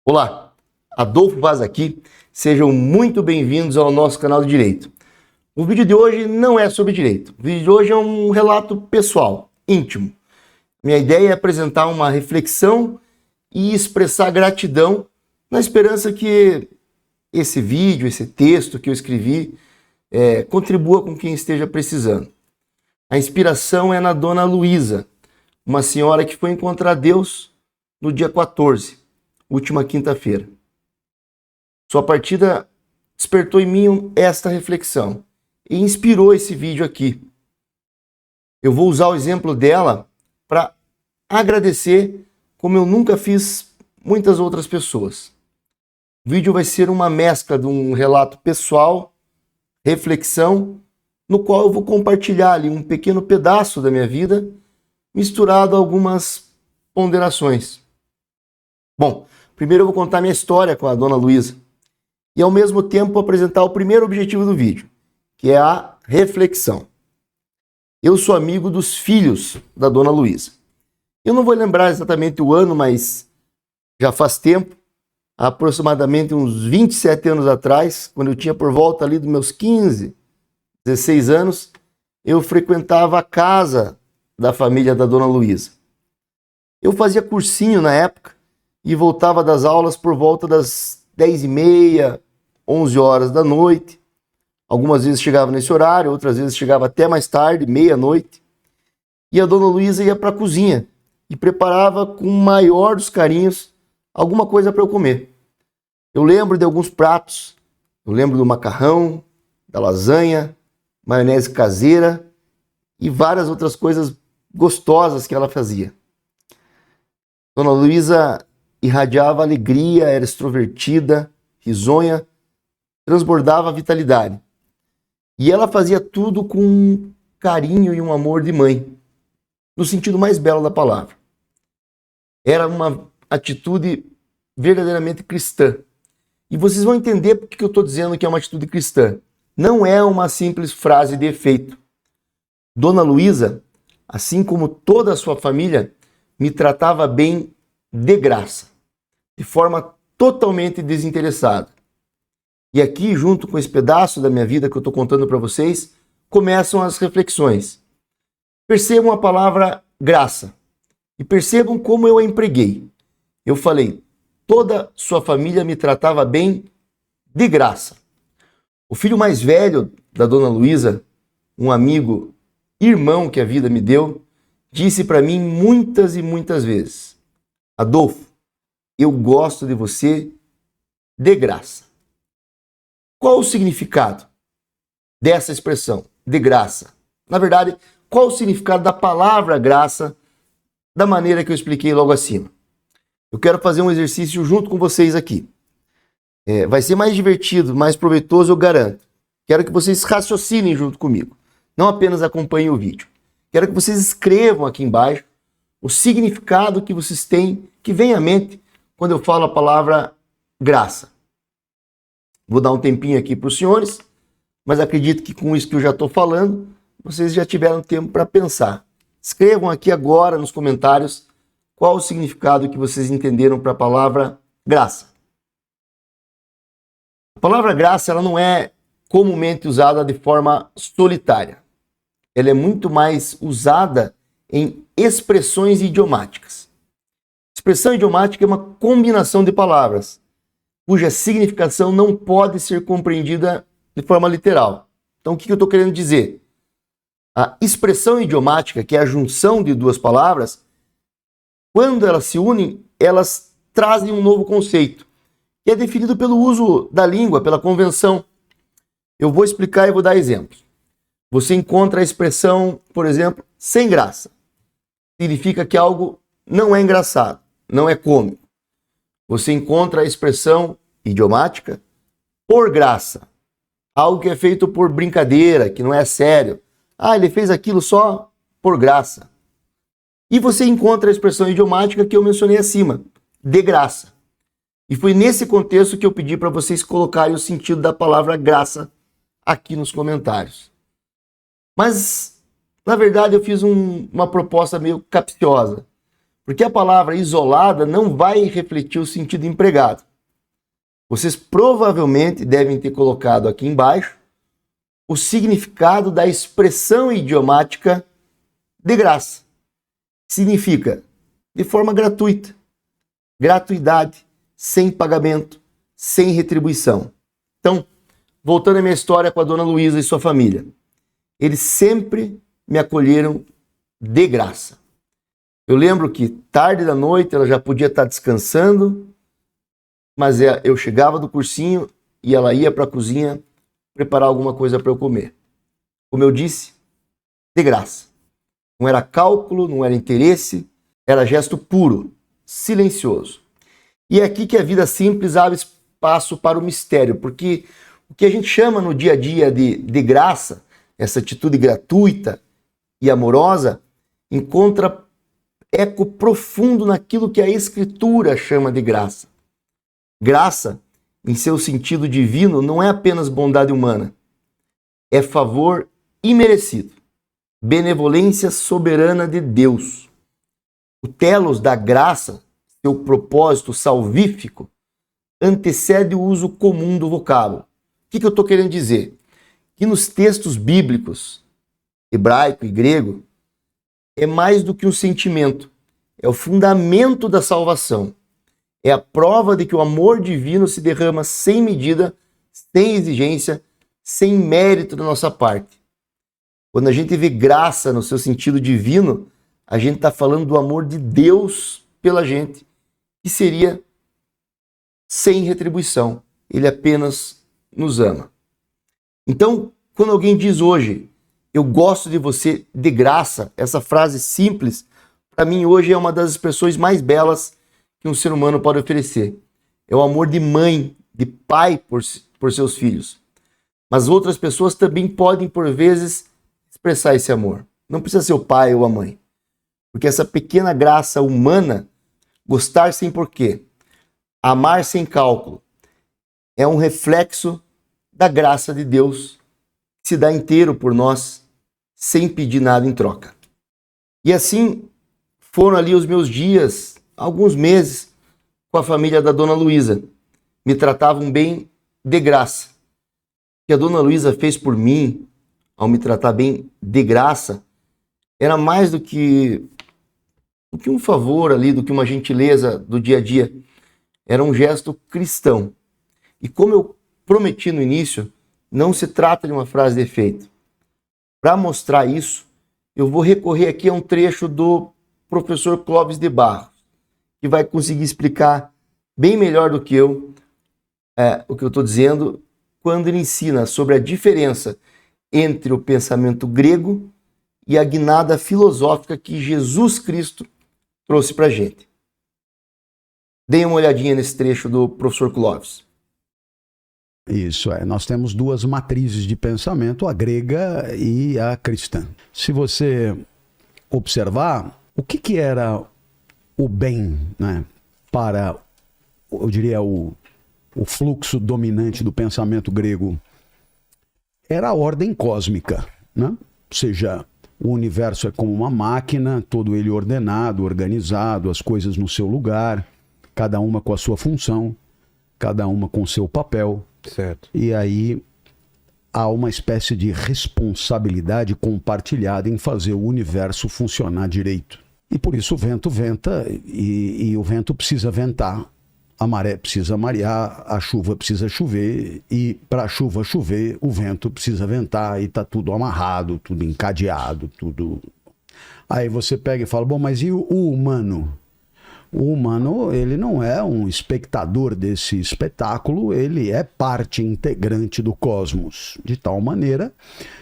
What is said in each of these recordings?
Olá, Adolfo Vaz aqui, sejam muito bem-vindos ao nosso canal de Direito. O vídeo de hoje não é sobre direito, o vídeo de hoje é um relato pessoal, íntimo. Minha ideia é apresentar uma reflexão e expressar gratidão na esperança que esse vídeo, esse texto que eu escrevi, contribua com quem esteja precisando. A inspiração é na Dona Luísa, uma senhora que foi encontrar Deus no dia 14, última quinta-feira. Sua partida despertou em mim esta reflexão e inspirou esse vídeo aqui. Eu vou usar o exemplo dela para agradecer como eu nunca fiz muitas outras pessoas. O vídeo vai ser uma mescla de um relato pessoal, reflexão, no qual eu vou compartilhar ali um pequeno pedaço da minha vida, misturado a algumas ponderações. Bom, primeiro eu vou contar minha história com a Dona Luísa e ao mesmo tempo apresentar o primeiro objetivo do vídeo, que é a reflexão. Eu sou amigo dos filhos da Dona Luísa. Eu não vou lembrar exatamente o ano, mas já faz tempo, aproximadamente uns 27 anos atrás, quando eu tinha por volta ali dos meus 15, 16 anos, eu frequentava a casa da família da Dona Luísa. Eu fazia cursinho na época e voltava das aulas por volta das 10h30, 11 horas da noite. Algumas vezes chegava nesse horário, outras vezes chegava até mais tarde, meia-noite. E a Dona Luísa ia para a cozinha e preparava com o maior dos carinhos alguma coisa para eu comer. Eu lembro de alguns pratos, eu lembro do macarrão, da lasanha, maionese caseira e várias outras coisas gostosas que ela fazia. Dona Luísa irradiava alegria, era extrovertida, risonha, transbordava vitalidade. E ela fazia tudo com um carinho e um amor de mãe, no sentido mais belo da palavra. Era uma atitude verdadeiramente cristã. E vocês vão entender por que eu estou dizendo que é uma atitude cristã. Não é uma simples frase de efeito. Dona Luísa, assim como toda a sua família, me tratava bem de graça, de forma totalmente desinteressada. E aqui, junto com esse pedaço da minha vida que eu estou contando para vocês, começam as reflexões. Percebam a palavra graça e percebam como eu a empreguei. Eu falei, toda sua família me tratava bem de graça. O filho mais velho da Dona Luísa, um amigo, irmão que a vida me deu, disse para mim muitas e muitas vezes, Adolfo, eu gosto de você de graça. Qual o significado dessa expressão, de graça? Na verdade, qual o significado da palavra graça, da maneira que eu expliquei logo acima? Eu quero fazer um exercício junto com vocês aqui. Vai ser mais divertido, mais proveitoso, eu garanto. Quero que vocês raciocinem junto comigo. Não apenas acompanhem o vídeo. Quero que vocês escrevam aqui embaixo o significado que vocês têm, que vem à mente quando eu falo a palavra graça. Vou dar um tempinho aqui para os senhores, mas acredito que com isso que eu já estou falando, vocês já tiveram tempo para pensar. Escrevam aqui agora nos comentários qual o significado que vocês entenderam para a palavra graça. A palavra graça ela não é comumente usada de forma solitária. Ela é muito mais usada em expressões idiomáticas. Expressão idiomática é uma combinação de palavras, cuja significação não pode ser compreendida de forma literal. Então, o que eu estou querendo dizer? A expressão idiomática, que é a junção de duas palavras, quando elas se unem, elas trazem um novo conceito, que é definido pelo uso da língua, pela convenção. Eu vou explicar e vou dar exemplos. Você encontra a expressão, por exemplo, sem graça. Significa que algo não é engraçado, não é cômico. Você encontra a expressão idiomática por graça. Algo que é feito por brincadeira, que não é sério. Ah, ele fez aquilo só por graça. E você encontra a expressão idiomática que eu mencionei acima, de graça. E foi nesse contexto que eu pedi para vocês colocarem o sentido da palavra graça aqui nos comentários. Mas, na verdade, eu fiz uma proposta meio capciosa. porque a palavra isolada não vai refletir o sentido empregado. Vocês provavelmente devem ter colocado aqui embaixo o significado da expressão idiomática de graça. Significa de forma gratuita, gratuidade, sem pagamento, sem retribuição. Então, voltando à minha história com a dona Luísa e sua família, eles sempre me acolheram de graça. Eu lembro que tarde da noite ela já podia estar descansando, mas eu chegava do cursinho e ela ia para a cozinha preparar alguma coisa para eu comer. Como eu disse, de graça. Não era cálculo, não era interesse, era gesto puro, silencioso. E é aqui que a vida simples abre espaço para o mistério, porque o que a gente chama no dia a dia de graça, essa atitude gratuita e amorosa, encontra eco profundo naquilo que a Escritura chama de graça. Graça, em seu sentido divino, não é apenas bondade humana, é favor imerecido, benevolência soberana de Deus. O telos da graça, seu propósito salvífico, antecede o uso comum do vocábulo. O que eu estou querendo dizer? Que nos textos bíblicos, hebraico e grego, é mais do que um sentimento, é o fundamento da salvação. É a prova de que o amor divino se derrama sem medida, sem exigência, sem mérito da nossa parte. Quando a gente vê graça no seu sentido divino, a gente está falando do amor de Deus pela gente, que seria sem retribuição. Ele apenas nos ama. Então, quando alguém diz hoje, eu gosto de você de graça, essa frase simples, para mim hoje é uma das expressões mais belas que um ser humano pode oferecer. É o amor de mãe, de pai por seus filhos. Mas outras pessoas também podem, por vezes, expressar esse amor. Não precisa ser o pai ou a mãe. Porque essa pequena graça humana, gostar sem porquê, amar sem cálculo, é um reflexo da graça de Deus que se dá inteiro por nós, sem pedir nada em troca. E assim foram ali os meus dias, alguns meses, com a família da dona Luísa. Me tratavam bem de graça. O que a dona Luísa fez por mim, ao me tratar bem de graça, era mais do que um favor ali, do que uma gentileza do dia a dia. Era um gesto cristão. E como eu prometi no início, não se trata de uma frase de efeito. Para mostrar isso, eu vou recorrer aqui a um trecho do professor Clóvis de Barros, que vai conseguir explicar bem melhor do que eu o que eu estou dizendo, quando ele ensina sobre a diferença entre o pensamento grego e a guinada filosófica que Jesus Cristo trouxe para a gente. Deem uma olhadinha nesse trecho do professor Clóvis. Isso nós temos duas matrizes de pensamento, a grega e a cristã. Se você observar, o que era o bem, né, para, eu diria, o fluxo dominante do pensamento grego? Era a ordem cósmica, né? Ou seja, o universo é como uma máquina, todo ele ordenado, organizado, as coisas no seu lugar, cada uma com a sua função, cada uma com o seu papel. Certo. E aí há uma espécie de responsabilidade compartilhada em fazer o universo funcionar direito. E por isso o vento venta e o vento precisa ventar, a maré precisa marear, a chuva precisa chover e para a chuva chover o vento precisa ventar e está tudo amarrado, tudo encadeado, tudo... Aí você pega e fala, bom, mas e o humano? O humano, ele não é um espectador desse espetáculo, ele é parte integrante do cosmos, de tal maneira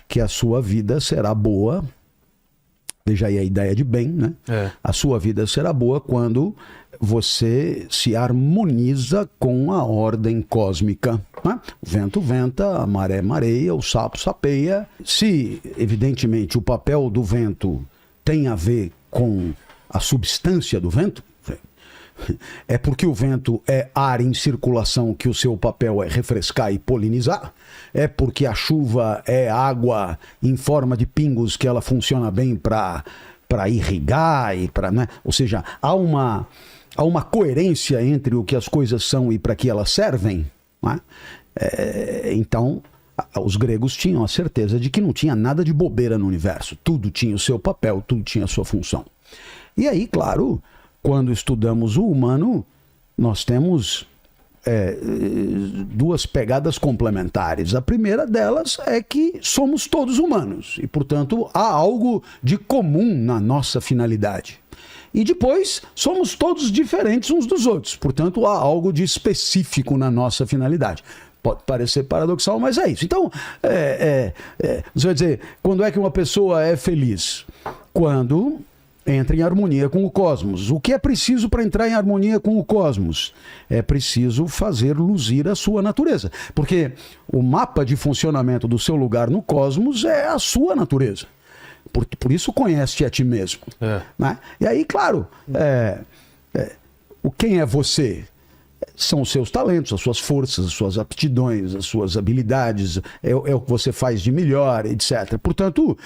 que a sua vida será boa. Veja aí a ideia de bem, né? A sua vida será boa quando você se harmoniza com a ordem cósmica, né? O vento venta, a maré mareia, o sapo sapeia. Se, evidentemente, o papel do vento tem a ver com a substância do vento, é porque o vento é ar em circulação que o seu papel é refrescar e polinizar, é porque a chuva é água em forma de pingos que ela funciona bem para irrigar, né? Ou seja, há uma coerência entre o que as coisas são e para que elas servem, né? Então, os gregos tinham a certeza de que não tinha nada de bobeira no universo. Tudo tinha o seu papel, tudo tinha a sua função. E aí, claro, quando estudamos o humano, nós temos duas pegadas complementares. A primeira delas é que somos todos humanos e, portanto, há algo de comum na nossa finalidade. E depois, somos todos diferentes uns dos outros, portanto, há algo de específico na nossa finalidade. Pode parecer paradoxal, mas é isso. Então, você vai dizer, quando é que uma pessoa é feliz? Quando entra em harmonia com o cosmos. O que é preciso para entrar em harmonia com o cosmos? É preciso fazer luzir a sua natureza. Porque o mapa de funcionamento do seu lugar no cosmos é a sua natureza. Por isso conhece a ti mesmo. Né? E aí, claro, quem é você? São os seus talentos, as suas forças, as suas aptidões, as suas habilidades, é o que você faz de melhor, etc. Portanto,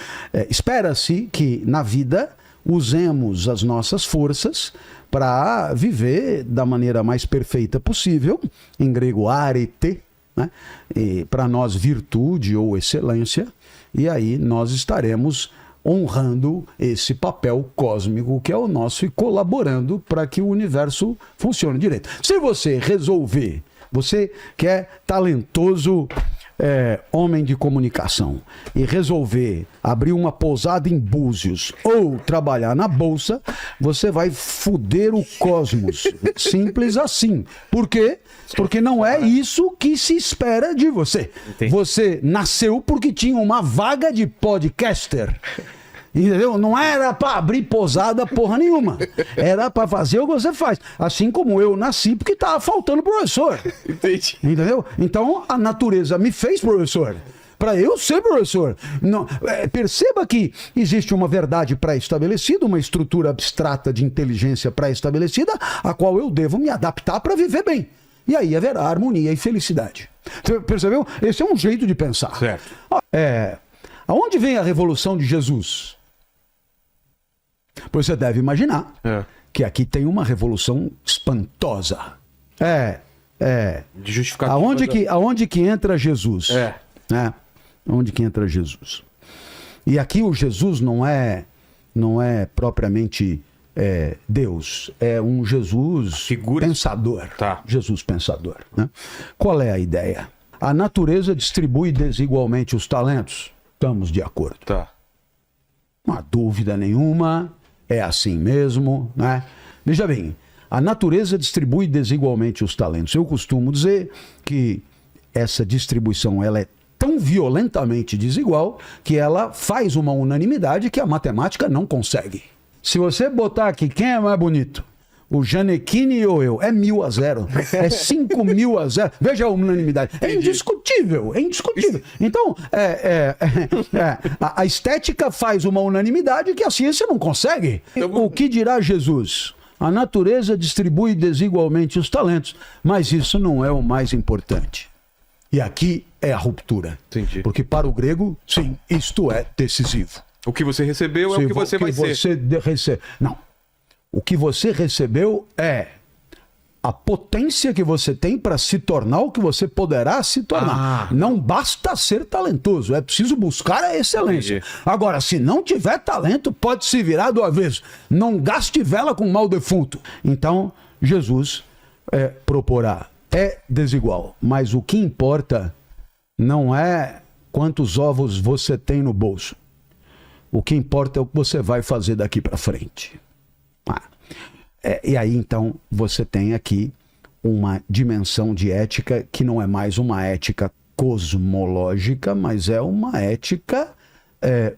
espera-se que na vida usemos as nossas forças para viver da maneira mais perfeita possível, em grego arete, né? E para nós virtude ou excelência, e aí nós estaremos honrando esse papel cósmico que é o nosso e colaborando para que o universo funcione direito. Se você resolver, você que é talentoso homem de comunicação e resolver abrir uma pousada em Búzios ou trabalhar na bolsa, você vai foder o cosmos. Simples assim. Por quê? Porque não é isso que se espera de você. Entendi. Você nasceu porque tinha uma vaga de podcaster. Entendeu? Não era para abrir pousada porra nenhuma. Era para fazer o que você faz. Assim como eu nasci porque estava faltando professor. Entendi. Entendeu? Então a natureza me fez professor. Para eu ser professor. Não, perceba que existe uma verdade pré-estabelecida, uma estrutura abstrata de inteligência pré-estabelecida, a qual eu devo me adaptar para viver bem. E aí haverá harmonia e felicidade. Você percebeu? Esse é um jeito de pensar. Certo. Aonde vem a revolução de Jesus? Pois você deve imaginar que aqui tem uma revolução espantosa. De justificativa. Aonde que entra Jesus? Onde que entra Jesus? E aqui o Jesus não é propriamente Deus, é um Jesus pensador. Tá. Jesus pensador. Né? Qual é a ideia? A natureza distribui desigualmente os talentos. Estamos de acordo. Tá. Não há dúvida nenhuma, é assim mesmo, né? Veja bem, a natureza distribui desigualmente os talentos. Eu costumo dizer que essa distribuição ela é tão violentamente desigual que ela faz uma unanimidade que a matemática não consegue. Se você botar aqui quem é mais bonito, o Janequine ou eu, é 1.000-0, é 5.000-0. Veja a unanimidade. É indiscutível, é indiscutível. Então, a estética faz uma unanimidade que a ciência não consegue. O que dirá Jesus? A natureza distribui desigualmente os talentos, mas isso não é o mais importante. E aqui é a ruptura. Entendi. Porque para o grego, sim, isto é decisivo. O que você recebeu é o que você vai ser. Não. O que você recebeu é a potência que você tem para se tornar o que você poderá se tornar. Não basta ser talentoso, é preciso buscar a excelência. Entendi. Agora, se não tiver talento, pode se virar do avesso. Não gaste vela com mal defunto. Então, Jesus proporá. É desigual, mas o que importa não é quantos ovos você tem no bolso. O que importa é o que você vai fazer daqui para frente. E aí, então, você tem aqui uma dimensão de ética que não é mais uma ética cosmológica, mas é uma ética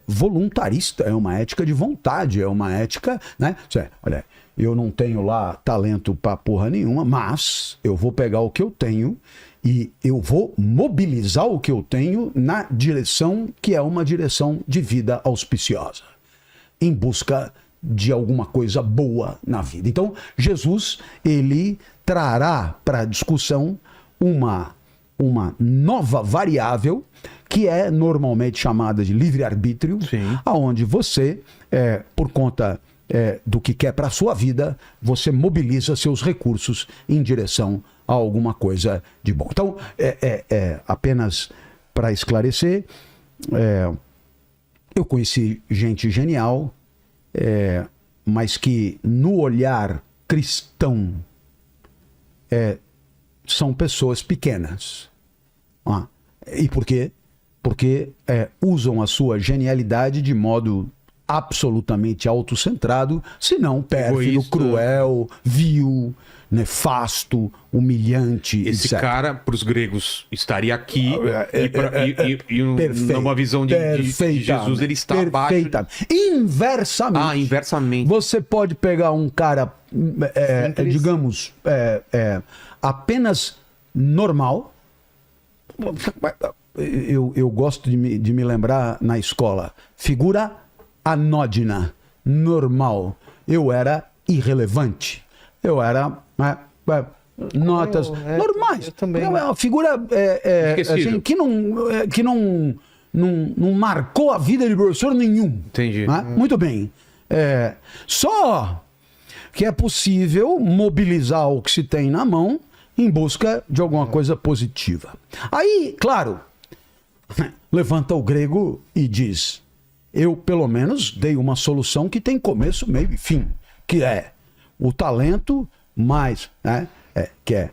voluntarista, é uma ética de vontade, é uma ética, né? Olha, eu não tenho lá talento para porra nenhuma, mas eu vou pegar o que eu tenho e eu vou mobilizar o que eu tenho na direção que é uma direção de vida auspiciosa, em busca de alguma coisa boa na vida. Então, Jesus, ele trará para a discussão uma uma nova variável que é normalmente chamada de livre-arbítrio, aonde você, por conta do que quer para a sua vida, você mobiliza seus recursos em direção a alguma coisa de bom. Então, apenas para esclarecer, eu conheci gente genial, mas que no olhar cristão são pessoas pequenas. E por quê? Porque usam a sua genialidade de modo absolutamente autocentrado, se não pérfido, egoísta, cruel, vil, nefasto, humilhante. Esse etc. cara, para os gregos, estaria aqui e numa visão de Jesus, ele está abaixo. Inversamente. Inversamente. Você pode pegar um cara, digamos, apenas normal. Eu gosto de me lembrar na escola. Figura anódina, normal. Eu era irrelevante. Eu era notas normais. Eu também. É uma figura assim, que não marcou a vida de professor nenhum. Entendi. Muito bem. Só que é possível mobilizar o que se tem na mão em busca de alguma coisa positiva. Aí, claro, levanta o grego e diz: eu, pelo menos, dei uma solução que tem começo, meio e fim, que é o talento mais, que é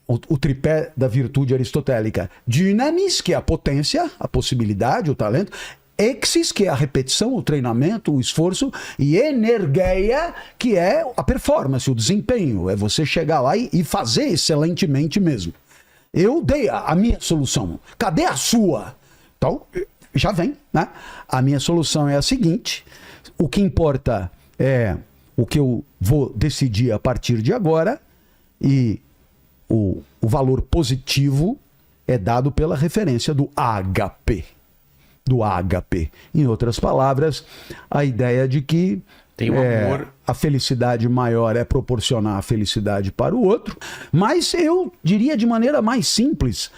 o tripé da virtude aristotélica. Dynamis, que é a potência, a possibilidade, o talento. Exis, que é a repetição, o treinamento, o esforço. E energeia, que é a performance, o desempenho. É você chegar lá e fazer excelentemente mesmo. Eu dei a minha solução. Cadê a sua? Então, já vem, né? A minha solução é a seguinte: o que importa é o que eu vou decidir a partir de agora, e o valor positivo é dado pela referência do HP. Do HP. Em outras palavras, a ideia de que tem um amor. A felicidade maior é proporcionar a felicidade para o outro, mas eu diria de maneira mais simples,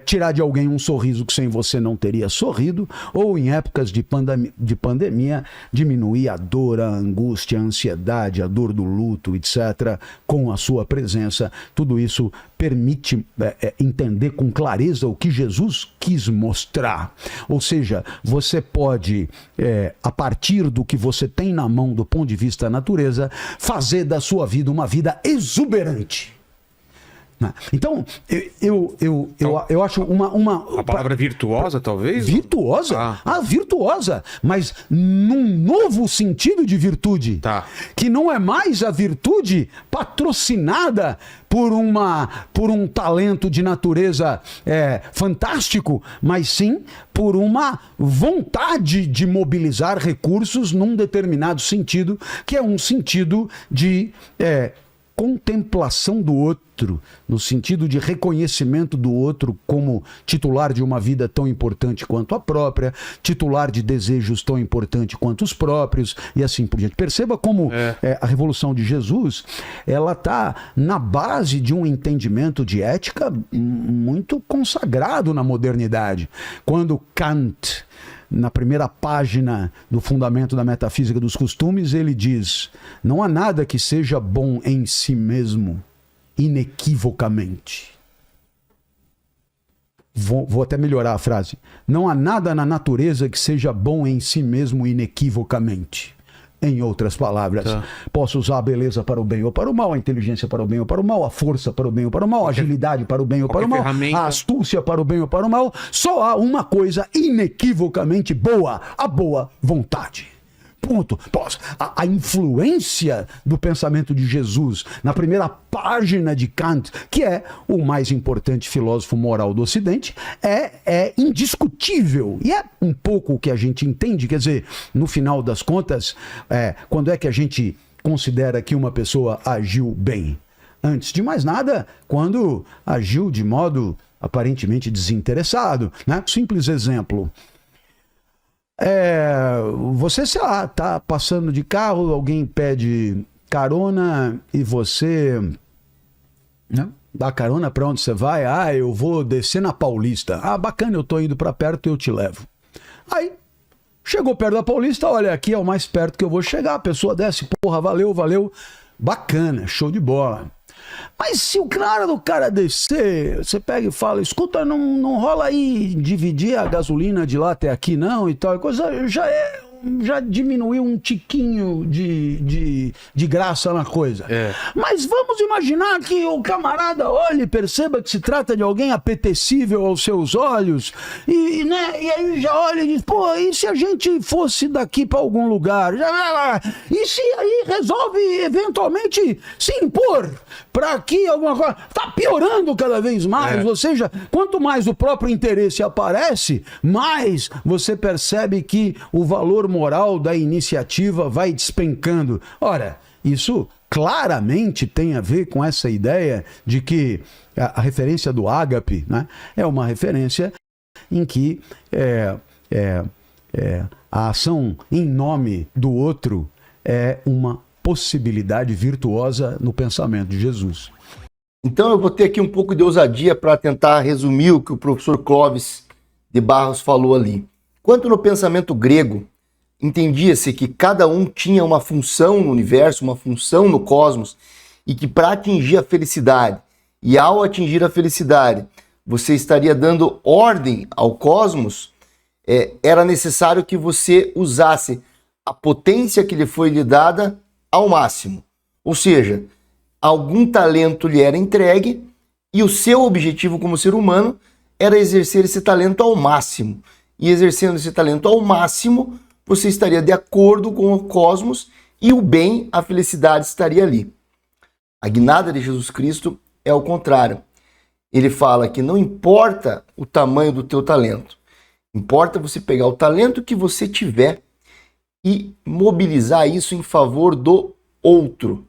tirar de alguém um sorriso que sem você não teria sorrido, ou em épocas de pandemia, diminuir a dor, a angústia, a ansiedade, a dor do luto, etc., com a sua presença. Tudo isso permite entender com clareza o que Jesus quis mostrar. Ou seja, você pode, a partir do que você tem na mão do ponto de vista da natureza, fazer da sua vida uma vida exuberante. Então, eu acho uma a palavra virtuosa, talvez? Virtuosa? Virtuosa, mas num novo sentido de virtude. Tá. Que não é mais a virtude patrocinada por um talento de natureza fantástico, mas sim por uma vontade de mobilizar recursos num determinado sentido, que é um sentido de contemplação do outro, no sentido de reconhecimento do outro como titular de uma vida tão importante quanto a própria, titular de desejos tão importantes quanto os próprios, e assim por diante. Perceba como a Revolução de Jesus, ela está na base de um entendimento de ética muito consagrado na modernidade. Quando Kant, na primeira página do Fundamento da Metafísica dos Costumes, ele diz: não há nada que seja bom em si mesmo, inequivocamente. Vou até melhorar a frase. Não há nada na natureza que seja bom em si mesmo, inequivocamente. Em outras palavras, posso usar a beleza para o bem ou para o mal, a inteligência para o bem ou para o mal, a força para o bem ou para o mal, a agilidade para o bem ou para o mal, a astúcia para o bem ou para o mal. Só há uma coisa inequivocamente boa: a boa vontade. Ponto. A influência do pensamento de Jesus na primeira página de Kant, que é o mais importante filósofo moral do Ocidente, é indiscutível. E é um pouco o que a gente entende. Quer dizer, no final das contas, quando é que a gente considera que uma pessoa agiu bem? Antes de mais nada, quando agiu de modo aparentemente desinteressado, né? Simples exemplo. Você, sei lá, tá passando de carro, alguém pede carona e você, né, Dá carona para onde você vai? Ah, eu vou descer na Paulista. Ah, bacana, eu tô indo para perto e eu te levo. Aí, chegou perto da Paulista, olha, aqui é o mais perto que eu vou chegar. A pessoa desce, porra, valeu, valeu. Bacana, show de bola. Mas se o cara descer, você pega e fala, escuta, não rola aí dividir a gasolina de lá até aqui não e tal, coisa já diminuiu um tiquinho de graça na coisa. Mas vamos imaginar que o camarada olhe e perceba que se trata de alguém apetecível aos seus olhos e aí já olha e diz, pô, e se a gente fosse daqui para algum lugar? E se aí resolve eventualmente se impor para aqui alguma coisa? Tá piorando cada vez mais, ou seja, quanto mais o próprio interesse aparece, mais você percebe que o valor moral da iniciativa vai despencando. Ora, isso claramente tem a ver com essa ideia de que a referência do ágape, né, é uma referência em que a ação em nome do outro é uma possibilidade virtuosa no pensamento de Jesus. Então eu vou ter aqui um pouco de ousadia para tentar resumir o que o professor Clóvis de Barros falou ali. Quanto no pensamento grego, entendia-se que cada um tinha uma função no universo, uma função no cosmos, e que para atingir a felicidade, e ao atingir a felicidade, você estaria dando ordem ao cosmos, era necessário que você usasse a potência que lhe foi lhe dada ao máximo. Ou seja, algum talento lhe era entregue e o seu objetivo como ser humano era exercer esse talento ao máximo. E exercendo esse talento ao máximo, você estaria de acordo com o cosmos e o bem, a felicidade estaria ali. A guinada de Jesus Cristo é o contrário. Ele fala que não importa o tamanho do teu talento, importa você pegar o talento que você tiver e mobilizar isso em favor do outro.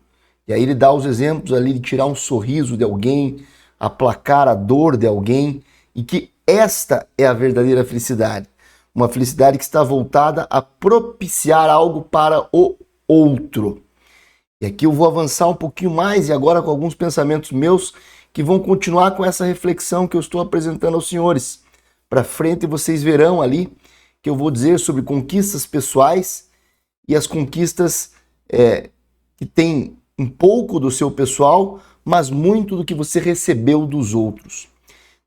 E aí ele dá os exemplos ali de tirar um sorriso de alguém, aplacar a dor de alguém, e que esta é a verdadeira felicidade. Uma felicidade que está voltada a propiciar algo para o outro. E aqui eu vou avançar um pouquinho mais e agora com alguns pensamentos meus que vão continuar com essa reflexão que eu estou apresentando aos senhores. Para frente vocês verão ali que eu vou dizer sobre conquistas pessoais e as conquistas que têm um pouco do seu pessoal, mas muito do que você recebeu dos outros.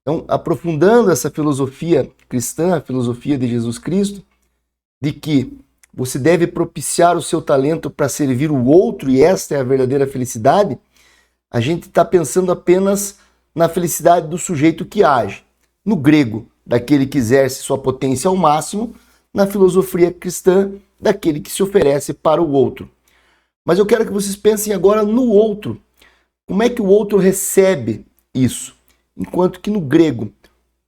Então, aprofundando essa filosofia cristã, a filosofia de Jesus Cristo, de que você deve propiciar o seu talento para servir o outro, e esta é a verdadeira felicidade, a gente está pensando apenas na felicidade do sujeito que age. No grego, daquele que exerce sua potência ao máximo, na filosofia cristã, daquele que se oferece para o outro. Mas eu quero que vocês pensem agora no outro. Como é que o outro recebe isso? Enquanto que no grego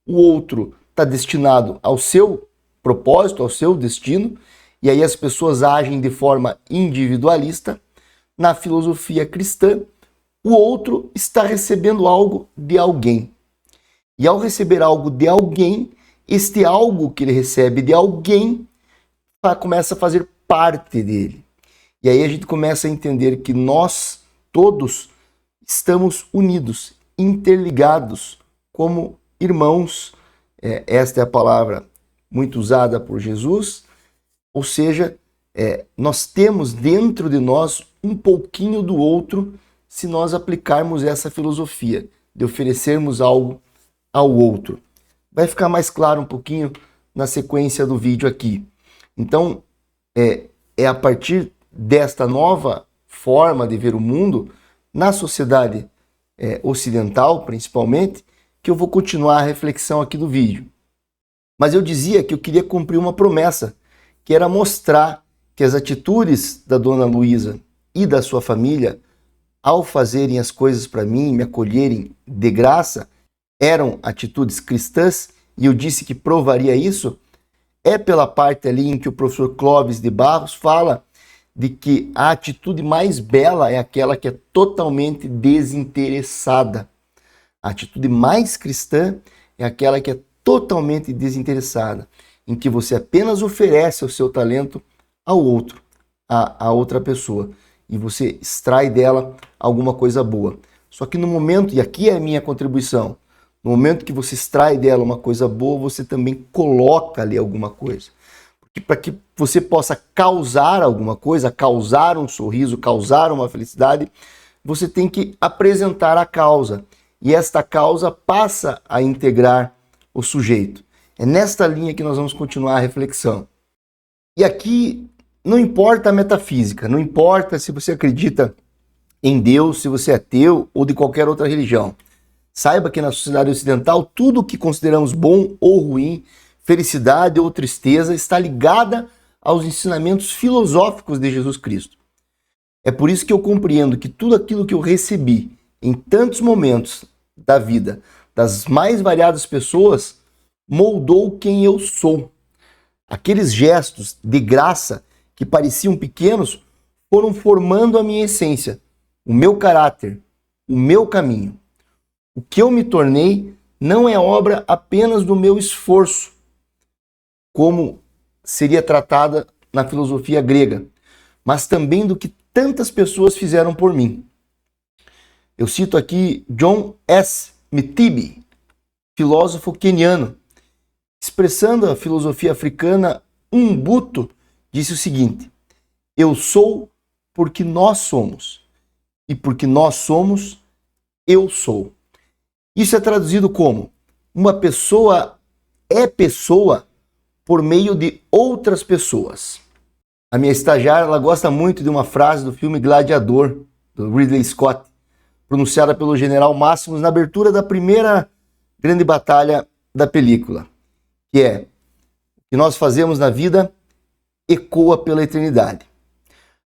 o outro está destinado ao seu propósito, ao seu destino, e aí as pessoas agem de forma individualista, na filosofia cristã, o outro está recebendo algo de alguém. E ao receber algo de alguém, este algo que ele recebe de alguém começa a fazer parte dele. E aí a gente começa a entender que nós todos estamos unidos, interligados como irmãos. Esta é a palavra muito usada por Jesus. Ou seja, nós temos dentro de nós um pouquinho do outro se nós aplicarmos essa filosofia de oferecermos algo ao outro. Vai ficar mais claro um pouquinho na sequência do vídeo aqui. Então, é a partir desta nova forma de ver o mundo, na sociedade ocidental principalmente, que eu vou continuar a reflexão aqui do vídeo. Mas eu dizia que eu queria cumprir uma promessa, que era mostrar que as atitudes da dona Luísa e da sua família, ao fazerem as coisas para mim, me acolherem de graça, eram atitudes cristãs, e eu disse que provaria isso, pela parte ali em que o professor Clóvis de Barros fala de que a atitude mais bela é aquela que é totalmente desinteressada. A atitude mais cristã é aquela que é totalmente desinteressada, em que você apenas oferece o seu talento ao outro, a outra pessoa, e você extrai dela alguma coisa boa. Só que no momento, e aqui é a minha contribuição, no momento que você extrai dela uma coisa boa, você também coloca ali alguma coisa. Porque para que você possa causar alguma coisa, causar um sorriso, causar uma felicidade, você tem que apresentar a causa. E esta causa passa a integrar o sujeito. É nesta linha que nós vamos continuar a reflexão. E aqui não importa a metafísica, não importa se você acredita em Deus, se você é ateu ou de qualquer outra religião. Saiba que na sociedade ocidental, tudo o que consideramos bom ou ruim, felicidade ou tristeza, está ligada aos ensinamentos filosóficos de Jesus Cristo. É por isso que eu compreendo que tudo aquilo que eu recebi em tantos momentos da vida, das mais variadas pessoas, moldou quem eu sou. Aqueles gestos de graça que pareciam pequenos foram formando a minha essência, o meu caráter, o meu caminho. O que eu me tornei não é obra apenas do meu esforço, como seria tratada na filosofia grega, mas também do que tantas pessoas fizeram por mim. Eu cito aqui John S. Mtebe, filósofo queniano. Expressando a filosofia africana, Ubuntu disse o seguinte: eu sou porque nós somos, e porque nós somos, eu sou. Isso é traduzido como: uma pessoa é pessoa por meio de outras pessoas. A minha estagiária, ela gosta muito de uma frase do filme Gladiador, do Ridley Scott, pronunciada pelo general Máximos na abertura da primeira grande batalha da película, que é: o que nós fazemos na vida ecoa pela eternidade.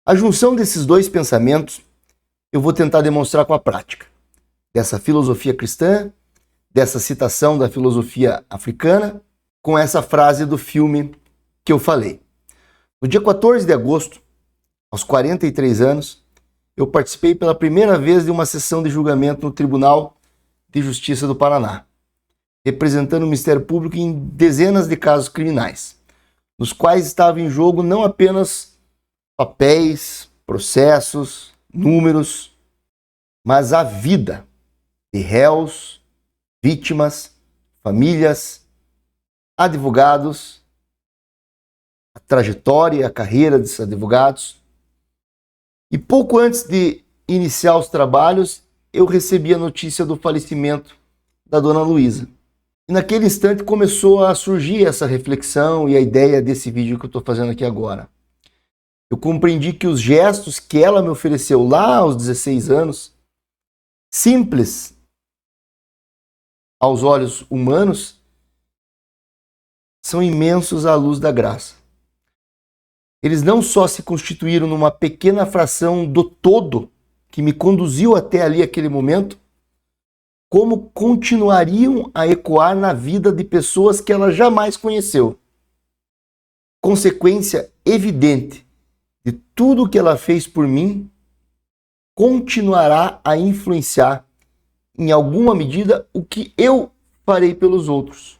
A junção desses dois pensamentos eu vou tentar demonstrar com a prática, dessa filosofia cristã, dessa citação da filosofia africana, com essa frase do filme que eu falei. No dia 14 de agosto, aos 43 anos, eu participei pela primeira vez de uma sessão de julgamento no Tribunal de Justiça do Paraná, representando o Ministério Público em dezenas de casos criminais, nos quais estava em jogo não apenas papéis, processos, números, mas a vida de réus, vítimas, famílias, advogados, a trajetória, a carreira desses advogados. E pouco antes de iniciar os trabalhos, eu recebi a notícia do falecimento da dona Luísa. E naquele instante começou a surgir essa reflexão e a ideia desse vídeo que eu estou fazendo aqui agora. Eu compreendi que os gestos que ela me ofereceu lá aos 16 anos, simples aos olhos humanos, são imensos à luz da graça. Eles não só se constituíram numa pequena fração do todo que me conduziu até ali aquele momento, como continuariam a ecoar na vida de pessoas que ela jamais conheceu. Consequência evidente de tudo que ela fez por mim, continuará a influenciar, em alguma medida, o que eu farei pelos outros.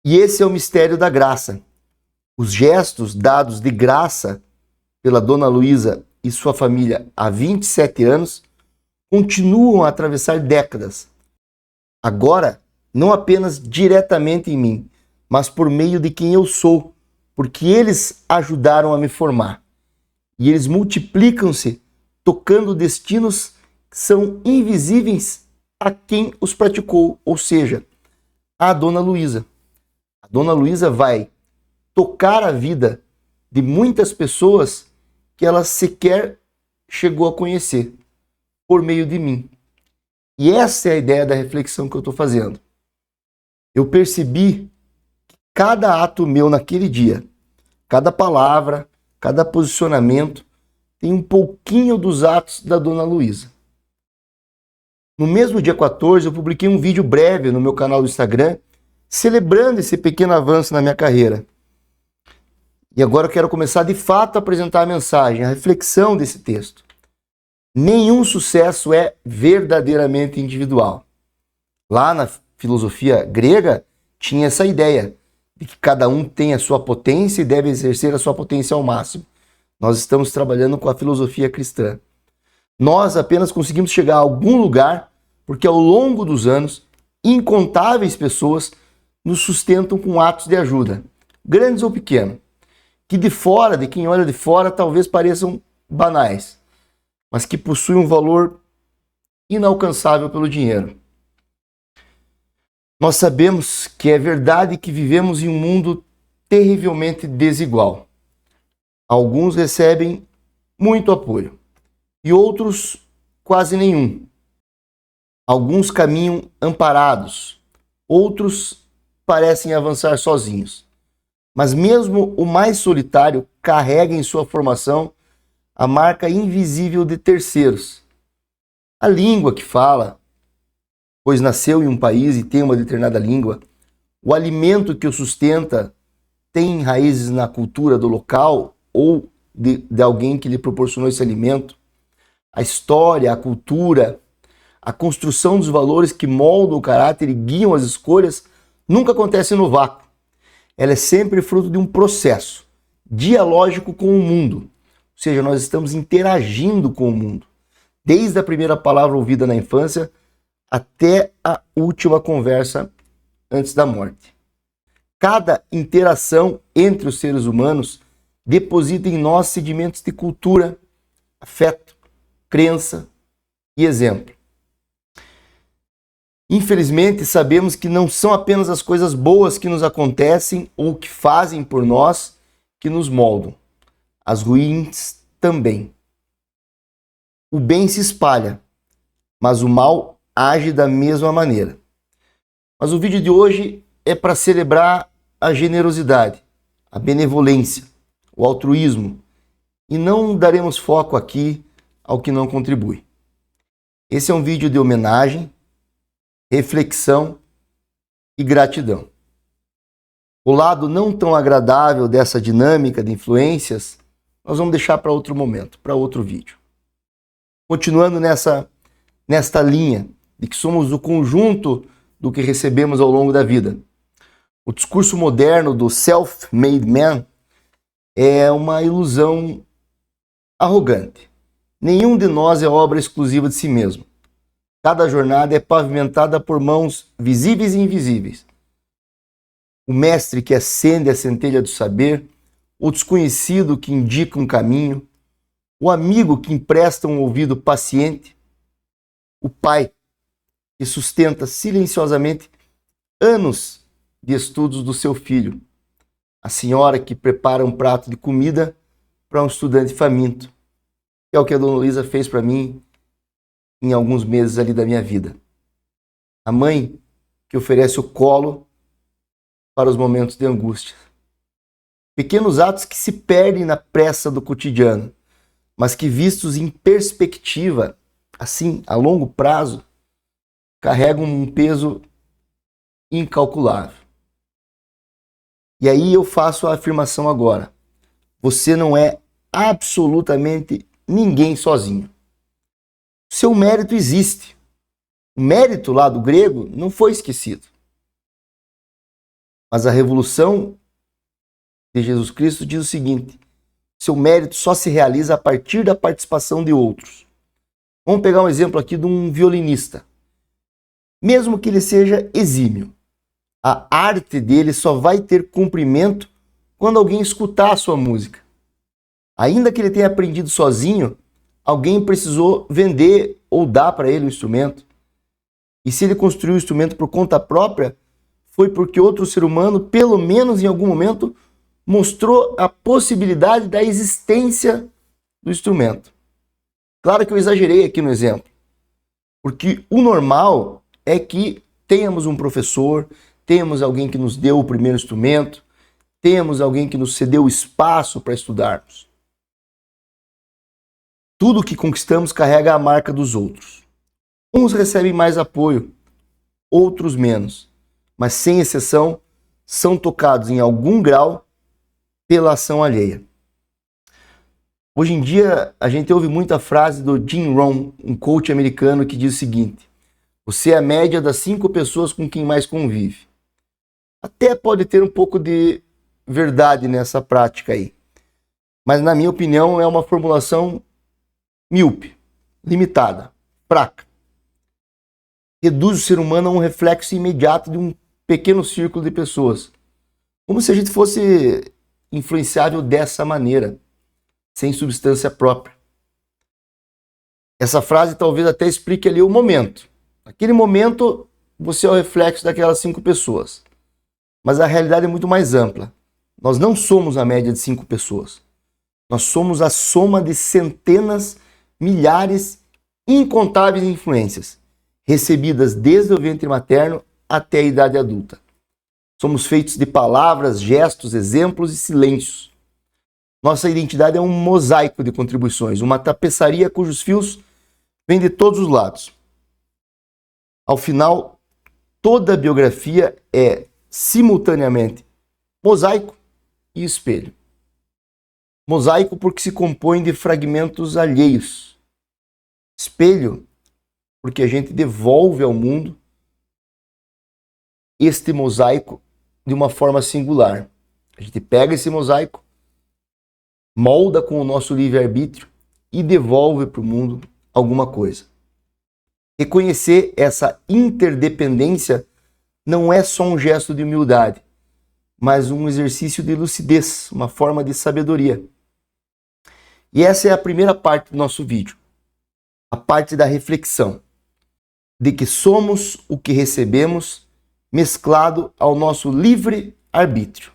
E esse é o mistério da graça. Os gestos dados de graça pela dona Luísa e sua família há 27 anos continuam a atravessar décadas. Agora, não apenas diretamente em mim, mas por meio de quem eu sou, porque eles ajudaram a me formar. E eles multiplicam-se, tocando destinos que são invisíveis a quem os praticou, ou seja, a dona Luísa. A dona Luísa vai tocar a vida de muitas pessoas que ela sequer chegou a conhecer, por meio de mim. E essa é a ideia da reflexão que eu estou fazendo. Eu percebi que cada ato meu naquele dia, cada palavra, cada posicionamento, tem um pouquinho dos atos da dona Luísa. No mesmo dia 14, eu publiquei um vídeo breve no meu canal do Instagram, celebrando esse pequeno avanço na minha carreira. E agora eu quero começar de fato a apresentar a mensagem, a reflexão desse texto. Nenhum sucesso é verdadeiramente individual. Lá na filosofia grega tinha essa ideia de que cada um tem a sua potência e deve exercer a sua potência ao máximo. Nós estamos trabalhando com a filosofia cristã. Nós apenas conseguimos chegar a algum lugar porque ao longo dos anos, incontáveis pessoas nos sustentam com atos de ajuda, grandes ou pequenos, que de quem olha de fora, talvez pareçam banais, mas que possuem um valor inalcançável pelo dinheiro. Nós sabemos que é verdade que vivemos em um mundo terrivelmente desigual. Alguns recebem muito apoio e outros quase nenhum. Alguns caminham amparados, outros parecem avançar sozinhos. Mas mesmo o mais solitário carrega em sua formação a marca invisível de terceiros. A língua que fala, pois nasceu em um país e tem uma determinada língua, o alimento que o sustenta tem raízes na cultura do local ou de alguém que lhe proporcionou esse alimento. A história, a cultura, a construção dos valores que moldam o caráter e guiam as escolhas nunca acontece no vácuo. Ela é sempre fruto de um processo dialógico com o mundo. Ou seja, nós estamos interagindo com o mundo. Desde a primeira palavra ouvida na infância até a última conversa antes da morte. Cada interação entre os seres humanos deposita em nós sedimentos de cultura, afeto, crença e exemplo. Infelizmente, sabemos que não são apenas as coisas boas que nos acontecem ou que fazem por nós que nos moldam. As ruins também. O bem se espalha, mas o mal age da mesma maneira. Mas o vídeo de hoje é para celebrar a generosidade, a benevolência, o altruísmo, e não daremos foco aqui ao que não contribui. Esse é um vídeo de homenagem, reflexão e gratidão. O lado não tão agradável dessa dinâmica de influências, nós vamos deixar para outro momento, para outro vídeo. Continuando nesta linha de que somos o conjunto do que recebemos ao longo da vida. O discurso moderno do self-made man é uma ilusão arrogante. Nenhum de nós é obra exclusiva de si mesmo. Cada jornada é pavimentada por mãos visíveis e invisíveis. O mestre que acende a centelha do saber, o desconhecido que indica um caminho, o amigo que empresta um ouvido paciente, o pai que sustenta silenciosamente anos de estudos do seu filho, a senhora que prepara um prato de comida para um estudante faminto, que é o que a Dona Luísa fez para mim em alguns meses ali da minha vida. A mãe que oferece o colo para os momentos de angústia. Pequenos atos que se perdem na pressa do cotidiano, mas que vistos em perspectiva, assim, a longo prazo, carregam um peso incalculável. E aí eu faço a afirmação agora. Você não é absolutamente ninguém sozinho. Seu mérito existe. O mérito lá do grego não foi esquecido. Mas a revolução de Jesus Cristo diz o seguinte: seu mérito só se realiza a partir da participação de outros. Vamos pegar um exemplo aqui de um violinista. Mesmo que ele seja exímio, a arte dele só vai ter cumprimento quando alguém escutar a sua música. Ainda que ele tenha aprendido sozinho, alguém precisou vender ou dar para ele o instrumento. E se ele construiu o instrumento por conta própria, foi porque outro ser humano, pelo menos em algum momento, mostrou a possibilidade da existência do instrumento. Claro que eu exagerei aqui no exemplo, porque o normal é que tenhamos um professor, temos alguém que nos deu o primeiro instrumento, temos alguém que nos cedeu o espaço para estudarmos. Tudo que conquistamos carrega a marca dos outros. Uns recebem mais apoio, outros menos, mas sem exceção são tocados em algum grau pela ação alheia. Hoje em dia a gente ouve muita frase do Jim Rohn, um coach americano, que diz o seguinte: você é a média das 5 pessoas com quem mais convive. Até pode ter um pouco de verdade nessa prática aí, mas na minha opinião é uma formulação míope. limitada, fraca. Reduz o ser humano a um reflexo imediato de um pequeno círculo de pessoas. Como se a gente fosse influenciável dessa maneira, sem substância própria. Essa frase talvez até explique ali o momento. Naquele momento, você é o reflexo daquelas 5 pessoas. Mas a realidade é muito mais ampla. Nós não somos a média de 5 pessoas. Nós somos a soma de centenas, milhares, incontáveis influências, recebidas desde o ventre materno até a idade adulta. Somos feitos de palavras, gestos, exemplos e silêncios. Nossa identidade é um mosaico de contribuições, uma tapeçaria cujos fios vêm de todos os lados. Ao final, toda a biografia é simultaneamente mosaico e espelho. Mosaico porque se compõe de fragmentos alheios. Espelho porque a gente devolve ao mundo este mosaico de uma forma singular. A gente pega esse mosaico, molda com o nosso livre-arbítrio e devolve para o mundo alguma coisa. Reconhecer essa interdependência não é só um gesto de humildade, mas um exercício de lucidez, uma forma de sabedoria. E essa é a primeira parte do nosso vídeo, a parte da reflexão, de que somos o que recebemos, mesclado ao nosso livre-arbítrio.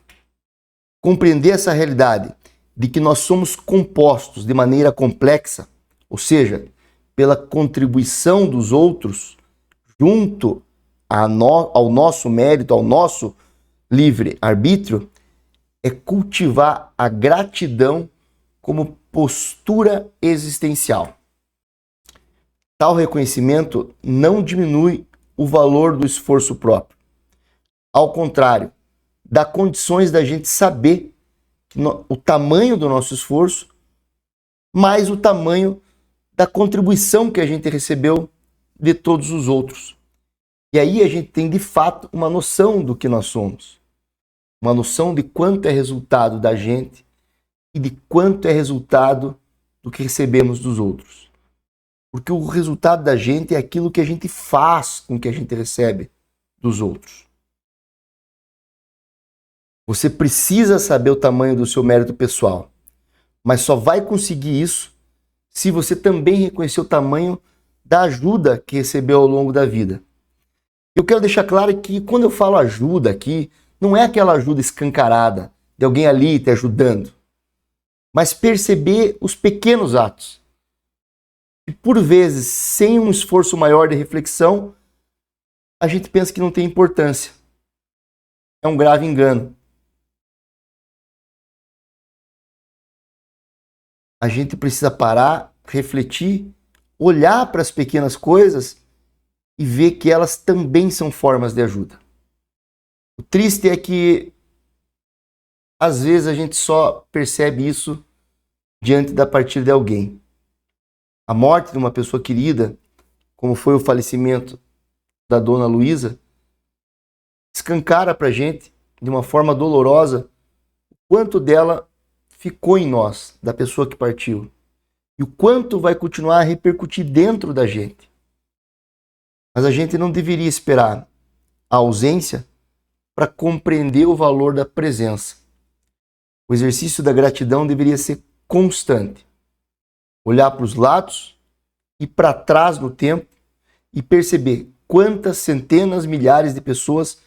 Compreender essa realidade de que nós somos compostos de maneira complexa, ou seja, pela contribuição dos outros, junto ao nosso mérito, ao nosso livre-arbítrio, é cultivar a gratidão como postura existencial. Tal reconhecimento não diminui o valor do esforço próprio. Ao contrário, dá condições da gente saber o tamanho do nosso esforço, mais o tamanho da contribuição que a gente recebeu de todos os outros. E aí a gente tem de fato uma noção do que nós somos, uma noção de quanto é resultado da gente e de quanto é resultado do que recebemos dos outros. Porque o resultado da gente é aquilo que a gente faz com o que a gente recebe dos outros. Você precisa saber o tamanho do seu mérito pessoal, mas só vai conseguir isso se você também reconhecer o tamanho da ajuda que recebeu ao longo da vida. Eu quero deixar claro que quando eu falo ajuda aqui, não é aquela ajuda escancarada de alguém ali te ajudando, mas perceber os pequenos atos. E por vezes, sem um esforço maior de reflexão, a gente pensa que não tem importância. É um grave engano. A gente precisa parar, refletir, olhar para as pequenas coisas e ver que elas também são formas de ajuda. O triste é que, às vezes, a gente só percebe isso diante da partida de alguém. A morte de uma pessoa querida, como foi o falecimento da dona Luísa, escancara para a gente, de uma forma dolorosa, o quanto dela ficou em nós, da pessoa que partiu, e o quanto vai continuar a repercutir dentro da gente. Mas a gente não deveria esperar a ausência para compreender o valor da presença. O exercício da gratidão deveria ser constante. Olhar para os lados e para trás no tempo e perceber quantas centenas, milhares de pessoas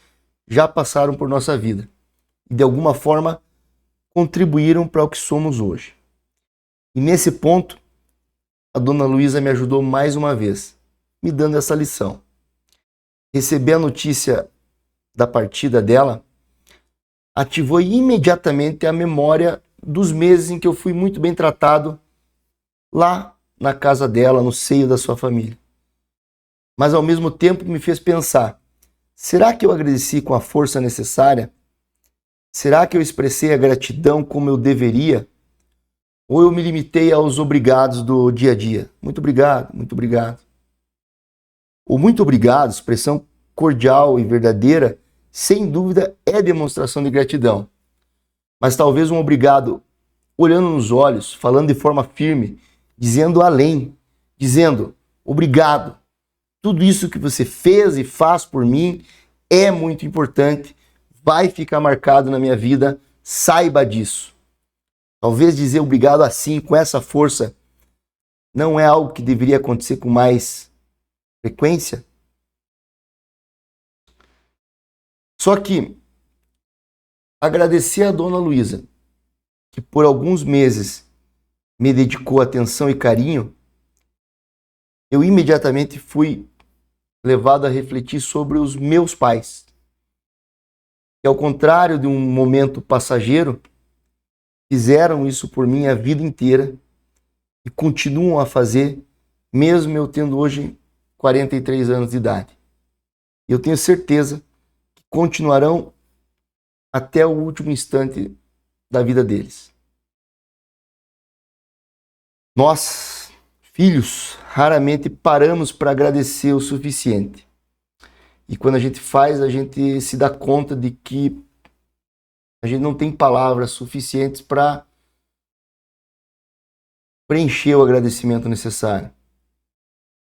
já passaram por nossa vida e de alguma forma contribuíram para o que somos hoje. E nesse ponto, a dona Luísa me ajudou mais uma vez, me dando essa lição. Receber a notícia da partida dela ativou imediatamente a memória dos meses em que eu fui muito bem tratado lá na casa dela, no seio da sua família. Mas ao mesmo tempo me fez pensar, será que eu agradeci com a força necessária? Será que eu expressei a gratidão como eu deveria? Ou eu me limitei aos obrigados do dia a dia? Muito obrigado, muito obrigado. O muito obrigado, expressão cordial e verdadeira, sem dúvida é demonstração de gratidão. Mas talvez um obrigado olhando nos olhos, falando de forma firme, dizendo além, dizendo: obrigado. Tudo isso que você fez e faz por mim é muito importante, vai ficar marcado na minha vida, saiba disso. Talvez dizer obrigado assim, com essa força, não é algo que deveria acontecer com mais frequência. Só que agradecer a Dona Luísa, que por alguns meses me dedicou atenção e carinho, eu imediatamente fui levado a refletir sobre os meus pais, que ao contrário de um momento passageiro, fizeram isso por mim a vida inteira e continuam a fazer, mesmo eu tendo hoje 43 anos de idade. Eu tenho certeza que continuarão até o último instante da vida deles. Nós, filhos, raramente paramos para agradecer o suficiente. E quando a gente faz, a gente se dá conta de que a gente não tem palavras suficientes para preencher o agradecimento necessário.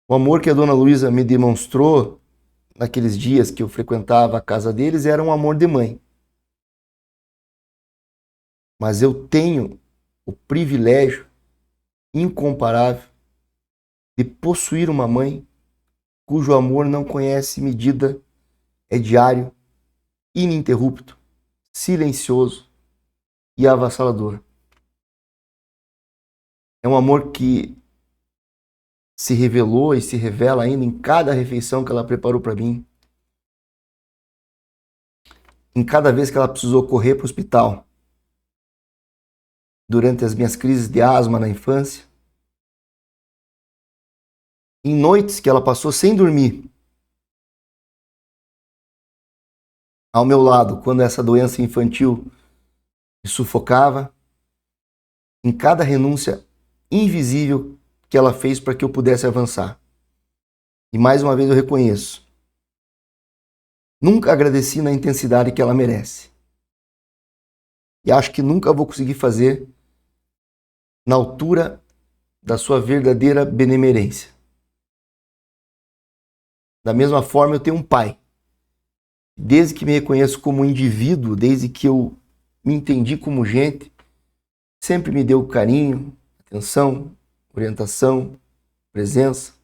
O amor que a Dona Luísa me demonstrou naqueles dias que eu frequentava a casa deles era um amor de mãe. Mas eu tenho o privilégio incomparável de possuir uma mãe cujo amor não conhece medida, é diário, ininterrupto, silencioso e avassalador. É um amor que se revelou e se revela ainda em cada refeição que ela preparou para mim, em cada vez que ela precisou correr para o hospital, durante as minhas crises de asma na infância, em noites que ela passou sem dormir ao meu lado, quando essa doença infantil me sufocava, em cada renúncia invisível que ela fez para que eu pudesse avançar. E mais uma vez eu reconheço, nunca agradeci na intensidade que ela merece. E acho que nunca vou conseguir fazer na altura da sua verdadeira benemerência. Da mesma forma, eu tenho um pai. Desde que me reconheço como indivíduo, desde que eu me entendi como gente, sempre me deu carinho, atenção, orientação, presença.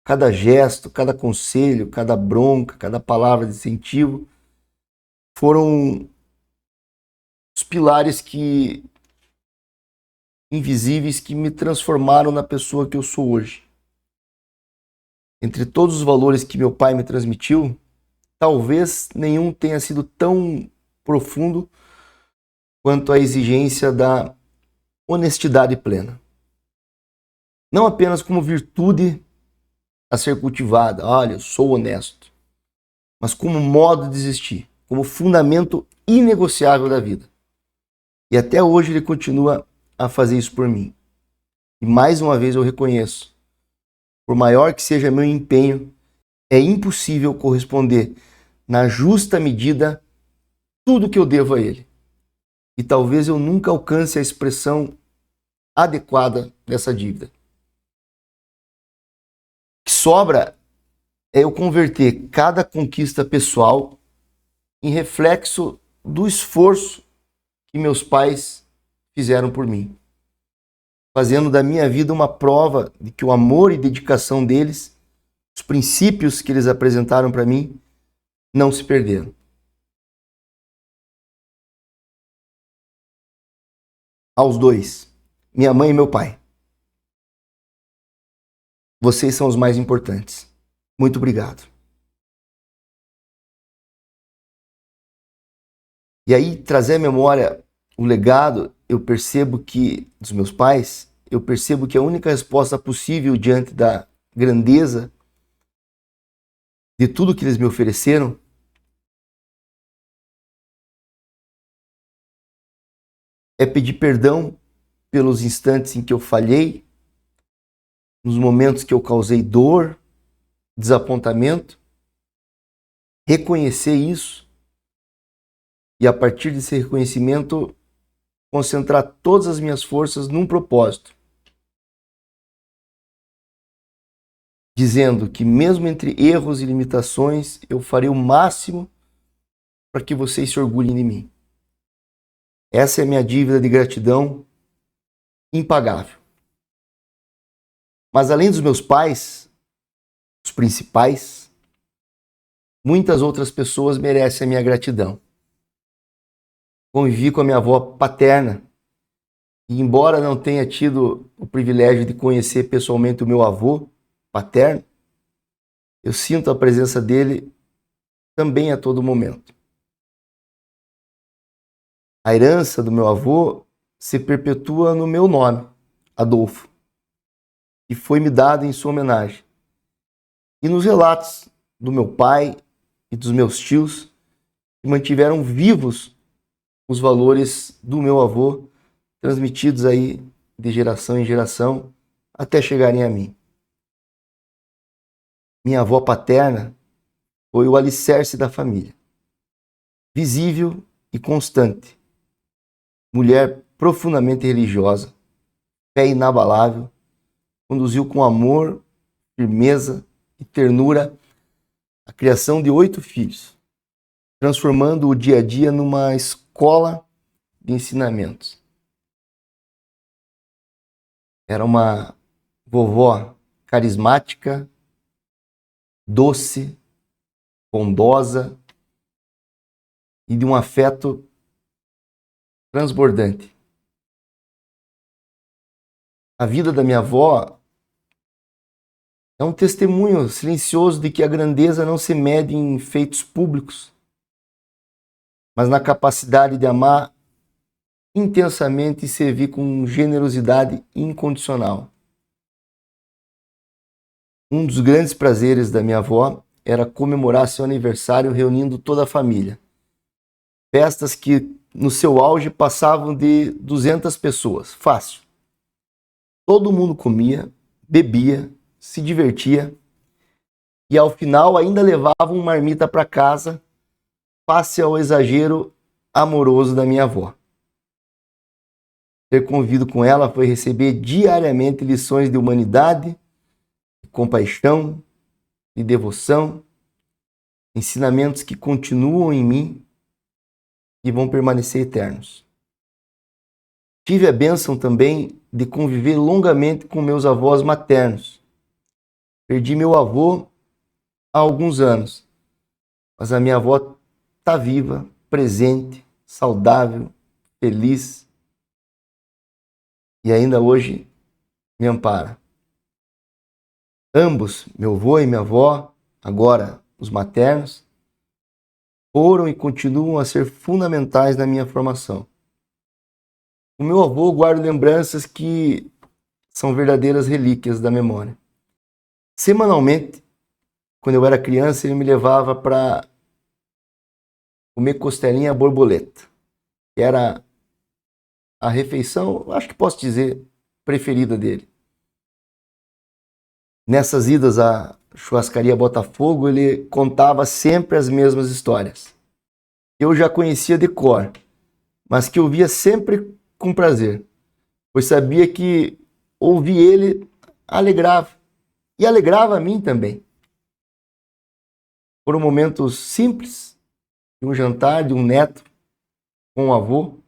Cada gesto, cada conselho, cada bronca, cada palavra de incentivo foram os pilares invisíveis que me transformaram na pessoa que eu sou hoje. Entre todos os valores que meu pai me transmitiu, talvez nenhum tenha sido tão profundo quanto a exigência da honestidade plena. Não apenas como virtude a ser cultivada, olha, eu sou honesto, mas como modo de existir, como fundamento inegociável da vida. E até hoje ele continua a fazer isso por mim. E mais uma vez eu reconheço, por maior que seja meu empenho, é impossível corresponder na justa medida tudo que eu devo a ele. E talvez eu nunca alcance a expressão adequada dessa dívida. O que sobra é eu converter cada conquista pessoal em reflexo do esforço que meus pais fizeram por mim, fazendo da minha vida uma prova de que o amor e dedicação deles, os princípios que eles apresentaram para mim, não se perderam. Aos dois, minha mãe e meu pai, vocês são os mais importantes. Muito obrigado. E aí, trazer à memória o legado, eu percebo que, dos meus pais, eu percebo que a única resposta possível diante da grandeza de tudo que eles me ofereceram é pedir perdão pelos instantes em que eu falhei, nos momentos que eu causei dor, desapontamento, reconhecer isso e a partir desse reconhecimento concentrar todas as minhas forças num propósito: dizendo que mesmo entre erros e limitações, eu farei o máximo para que vocês se orgulhem de mim. Essa é a minha dívida de gratidão impagável. Mas além dos meus pais, os principais, muitas outras pessoas merecem a minha gratidão. Convivi com a minha avó paterna e, embora não tenha tido o privilégio de conhecer pessoalmente o meu avô paterno, eu sinto a presença dele também a todo momento. A herança do meu avô se perpetua no meu nome, Adolfo, e foi me dado em sua homenagem. E nos relatos do meu pai e dos meus tios, que mantiveram vivos os valores do meu avô, transmitidos aí de geração em geração, até chegarem a mim. Minha avó paterna foi o alicerce da família, visível e constante. Mulher profundamente religiosa, fé inabalável, conduziu com amor, firmeza e ternura a criação de 8 filhos, transformando o dia a dia numa escola de ensinamentos. Era uma vovó carismática, doce, bondosa e de um afeto transbordante. A vida da minha avó é um testemunho silencioso de que a grandeza não se mede em feitos públicos, mas na capacidade de amar intensamente e servir com generosidade incondicional. Um dos grandes prazeres da minha avó era comemorar seu aniversário reunindo toda a família. Festas que, no seu auge, passavam de 200 pessoas, fácil. Todo mundo comia, bebia, se divertia e, ao final, ainda levava uma marmita para casa, face ao exagero amoroso da minha avó. Ter convivido com ela foi receber diariamente lições de humanidade, de compaixão, de devoção, ensinamentos que continuam em mim e vão permanecer eternos. Tive a bênção também de conviver longamente com meus avós maternos. Perdi meu avô há alguns anos, mas a minha avó está viva, presente, saudável, feliz e ainda hoje me ampara. Ambos, meu avô e minha avó, agora os maternos, foram e continuam a ser fundamentais na minha formação. O meu avô guarda lembranças que são verdadeiras relíquias da memória. Semanalmente, quando eu era criança, ele me levava para comer costelinha à borboleta, que era a refeição, acho que posso dizer, preferida dele. Nessas idas à churrascaria Botafogo, ele contava sempre as mesmas histórias. Eu já conhecia de cor, mas que ouvia sempre com prazer, pois sabia que ouvir ele alegrava, e alegrava a mim também. Foram momentos simples, de um jantar, de um neto com um avô.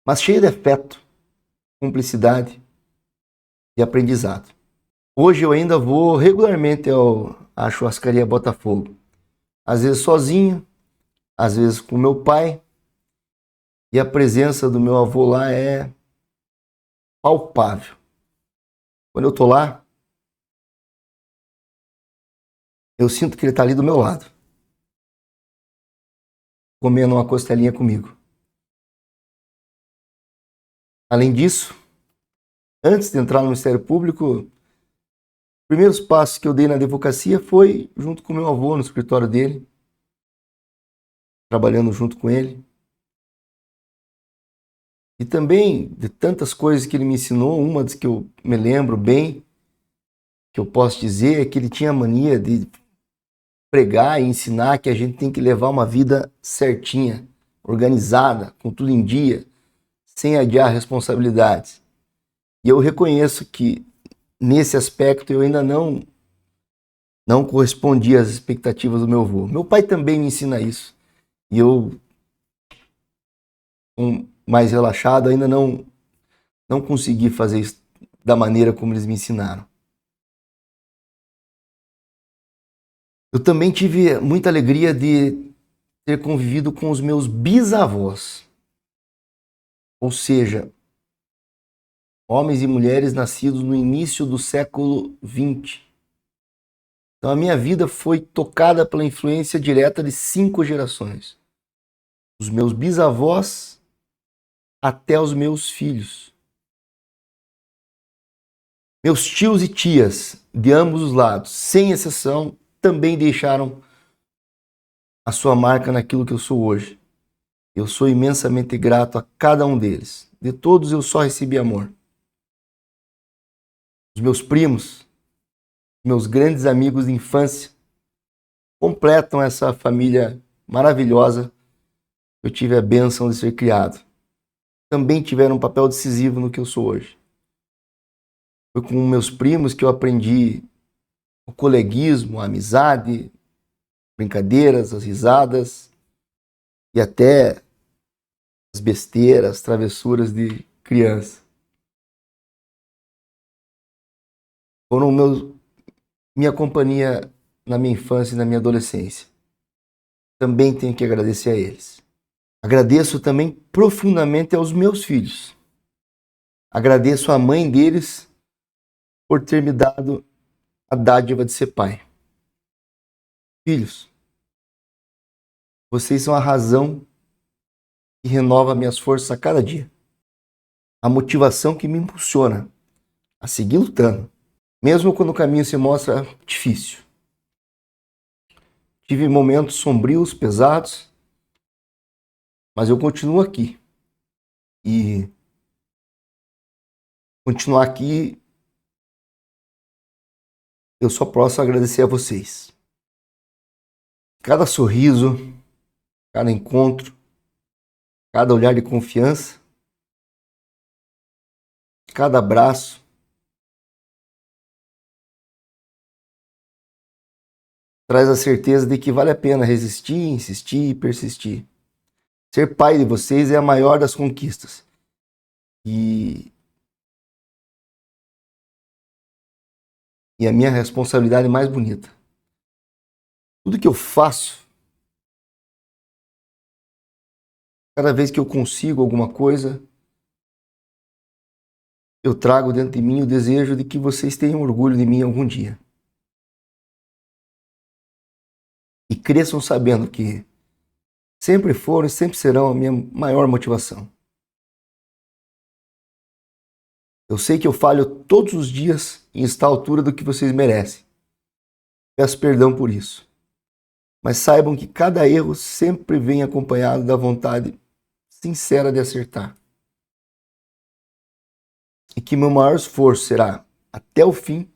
Mas cheio de afeto, cumplicidade e aprendizado. Hoje eu ainda vou regularmente à churrascaria Botafogo. Às vezes sozinho, às vezes com meu pai. E a presença do meu avô lá é palpável. Quando eu estou lá, eu sinto que ele está ali do meu lado, comendo uma costelinha comigo. Além disso, antes de entrar no Ministério Público, os primeiros passos que eu dei na advocacia foi junto com meu avô no escritório dele, trabalhando junto com ele. E também de tantas coisas que ele me ensinou, uma das que eu me lembro bem que eu posso dizer é que ele tinha a mania de pregar e ensinar que a gente tem que levar uma vida certinha, organizada, com tudo em dia, sem adiar responsabilidades. E eu reconheço que nesse aspecto eu ainda não correspondi às expectativas do meu avô. Meu pai também me ensina isso. E eu, mais relaxado, ainda não consegui fazer isso da maneira como eles me ensinaram. Eu também tive muita alegria de ter convivido com os meus bisavós. Ou seja, homens e mulheres nascidos no início do século XX. Então a minha vida foi tocada pela influência direta de 5 gerações. Os meus bisavós até os meus filhos. Meus tios e tias, de ambos os lados, sem exceção, também deixaram a sua marca naquilo que eu sou hoje. Eu sou imensamente grato a cada um deles. De todos eu só recebi amor. Os meus primos, meus grandes amigos de infância, completam essa família maravilhosa que eu tive a bênção de ser criado. Também tiveram um papel decisivo no que eu sou hoje. Foi com meus primos que eu aprendi o coleguismo, a amizade, brincadeiras, as risadas e até as besteiras, travessuras de criança. Foram minha companhia na minha infância e na minha adolescência. Também tenho que agradecer a eles. Agradeço também profundamente aos meus filhos. Agradeço à mãe deles por ter me dado a dádiva de ser pai. Filhos, vocês são a razão que renova minhas forças a cada dia. A motivação que me impulsiona a seguir lutando, mesmo quando o caminho se mostra difícil. Tive momentos sombrios, pesados, mas eu continuo aqui. E continuar aqui, eu só posso agradecer a vocês. Cada sorriso, cada encontro, cada olhar de confiança, cada abraço, traz a certeza de que vale a pena resistir, insistir e persistir. Ser pai de vocês é a maior das conquistas. E a minha responsabilidade mais bonita. Tudo que eu faço, cada vez que eu consigo alguma coisa, eu trago dentro de mim o desejo de que vocês tenham orgulho de mim algum dia. E cresçam sabendo que sempre foram e sempre serão a minha maior motivação. Eu sei que eu falho todos os dias em estar à altura do que vocês merecem. Peço perdão por isso. Mas saibam que cada erro sempre vem acompanhado da vontade sincera de acertar. E que meu maior esforço será, até o fim,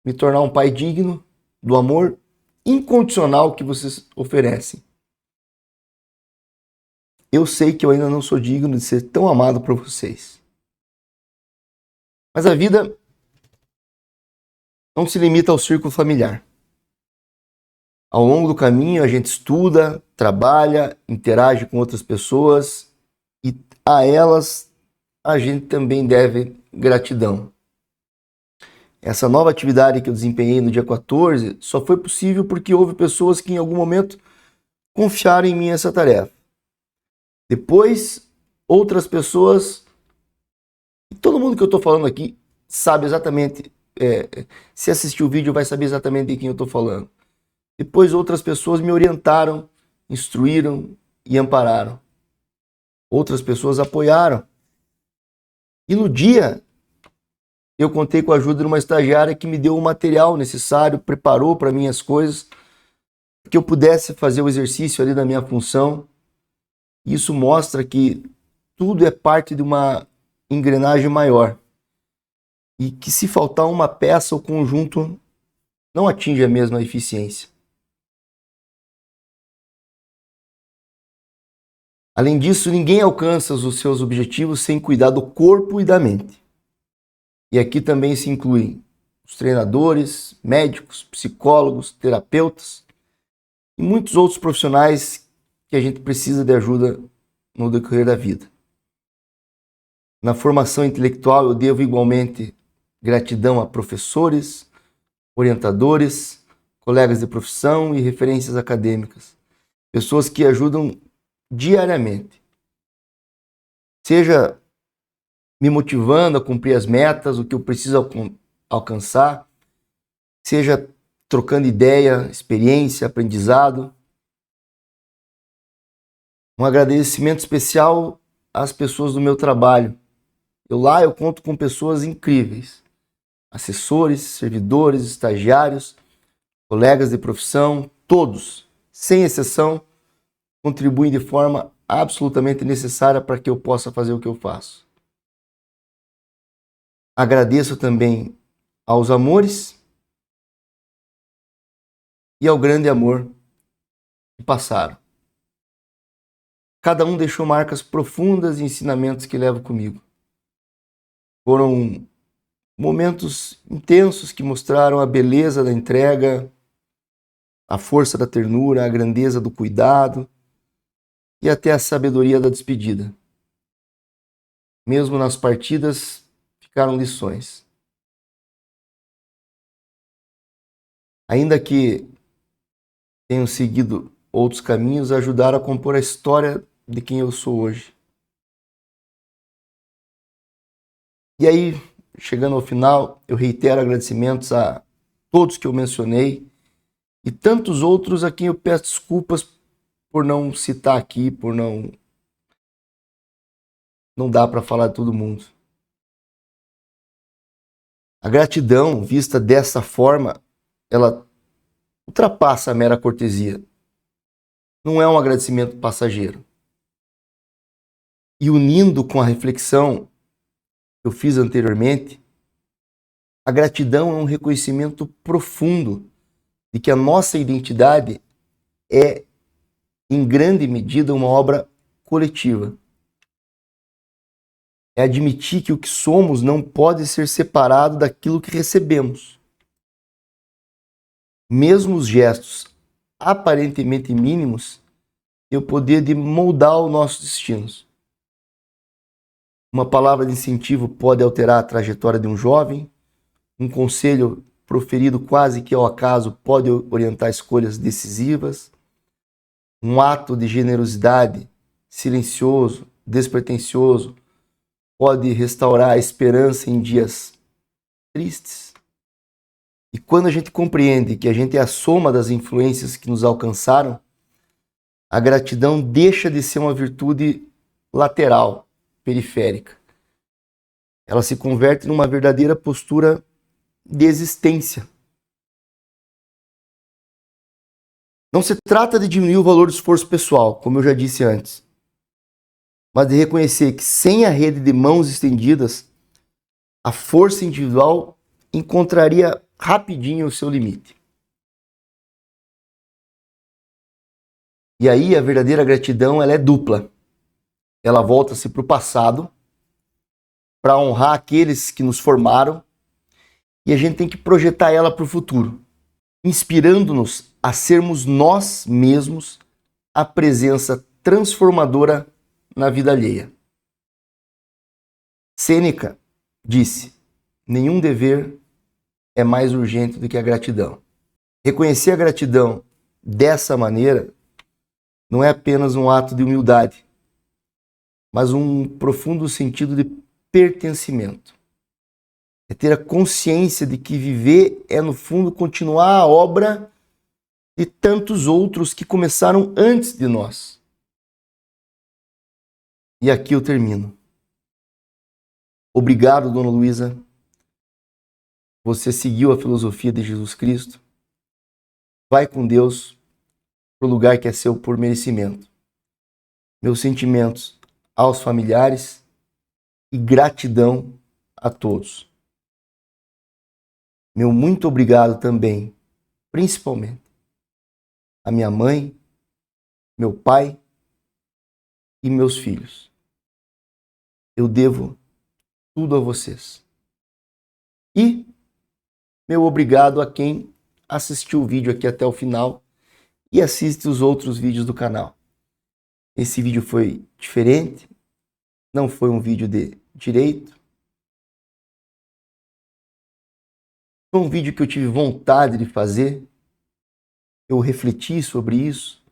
me tornar um pai digno do amor incondicional que vocês oferecem. Eu sei que eu ainda não sou digno de ser tão amado por vocês. Mas a vida não se limita ao círculo familiar. Ao longo do caminho a gente estuda, trabalha, interage com outras pessoas e a elas a gente também deve gratidão. Essa nova atividade que eu desempenhei no dia 14 só foi possível porque houve pessoas que em algum momento confiaram em mim essa tarefa. Depois, outras pessoas, todo mundo que eu estou falando aqui sabe exatamente, se assistir o vídeo vai saber exatamente de quem eu estou falando. Depois outras pessoas me orientaram, instruíram e ampararam. Outras pessoas apoiaram. E no dia, eu contei com a ajuda de uma estagiária que me deu o material necessário, preparou para mim as coisas, para que eu pudesse fazer o exercício ali da minha função. Isso mostra que tudo é parte de uma engrenagem maior. e que, se faltar uma peça, o conjunto não atinge a mesma eficiência. Além disso, ninguém alcança os seus objetivos sem cuidar do corpo e da mente. E aqui também se incluem os treinadores, médicos, psicólogos, terapeutas e muitos outros profissionais que a gente precisa de ajuda no decorrer da vida. Na formação intelectual, eu devo igualmente gratidão a professores, orientadores, colegas de profissão e referências acadêmicas, pessoas que ajudam diariamente, seja me motivando a cumprir as metas, o que eu preciso alcançar, seja trocando ideia, experiência, aprendizado. Um agradecimento especial às pessoas do meu trabalho. Eu conto com pessoas incríveis, assessores, servidores, estagiários, colegas de profissão, todos, sem exceção, contribuem de forma absolutamente necessária para que eu possa fazer o que eu faço. Agradeço também aos amores e ao grande amor que passaram. Cada um deixou marcas profundas e ensinamentos que levo comigo. Foram momentos intensos que mostraram a beleza da entrega, a força da ternura, a grandeza do cuidado e até a sabedoria da despedida. Mesmo nas partidas, ficaram lições. Ainda que tenham seguido outros caminhos, ajudaram a compor a história de quem eu sou hoje. E aí, chegando ao final, eu reitero agradecimentos a todos que eu mencionei e tantos outros a quem eu peço desculpas por não citar aqui, por não dá para falar de todo mundo. A gratidão, vista dessa forma, ela ultrapassa a mera cortesia. Não é um agradecimento passageiro. E unindo com a reflexão que eu fiz anteriormente, a gratidão é um reconhecimento profundo de que a nossa identidade é, em grande medida, uma obra coletiva. É admitir que o que somos não pode ser separado daquilo que recebemos. Mesmo os gestos aparentemente mínimos têm o poder de moldar os nossos destinos. Uma palavra de incentivo pode alterar a trajetória de um jovem, um conselho proferido quase que ao acaso pode orientar escolhas decisivas, um ato de generosidade silencioso, despretensioso, pode restaurar a esperança em dias tristes. E quando a gente compreende que a gente é a soma das influências que nos alcançaram, a gratidão deixa de ser uma virtude lateral, periférica. Ela se converte numa verdadeira postura de existência. Não se trata de diminuir o valor do esforço pessoal, como eu já disse antes, mas de reconhecer que sem a rede de mãos estendidas, a força individual encontraria rapidinho o seu limite. E aí a verdadeira gratidão ela é dupla. Ela volta-se para o passado, para honrar aqueles que nos formaram, e a gente tem que projetar ela para o futuro, inspirando-nos a sermos nós mesmos a presença transformadora na vida alheia. Sêneca disse: nenhum dever é mais urgente do que a gratidão. Reconhecer a gratidão dessa maneira não é apenas um ato de humildade, mas um profundo sentido de pertencimento. É ter a consciência de que viver é, no fundo, continuar a obra de tantos outros que começaram antes de nós. E aqui eu termino. Obrigado, Dona Luísa. Você seguiu a filosofia de Jesus Cristo. Vai com Deus para o lugar que é seu por merecimento. Meus sentimentos aos familiares e gratidão a todos. Meu muito obrigado também, principalmente, a minha mãe, meu pai e meus filhos. Eu devo tudo a vocês. E meu obrigado a quem assistiu o vídeo aqui até o final e assiste os outros vídeos do canal. Esse vídeo foi diferente, não foi um vídeo de direito. Foi um vídeo que eu tive vontade de fazer. Eu refleti sobre isso,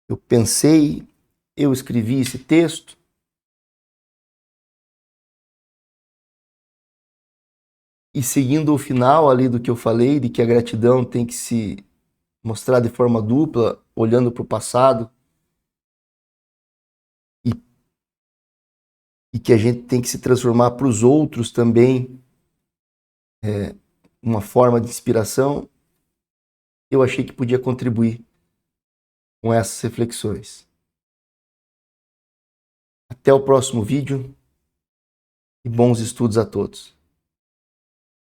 eu pensei, eu escrevi esse texto. E seguindo o final ali do que eu falei, de que a gratidão tem que se mostrar de forma dupla, olhando para o passado, e que a gente tem que se transformar para os outros também, uma forma de inspiração, eu achei que podia contribuir com essas reflexões. Até o próximo vídeo e bons estudos a todos.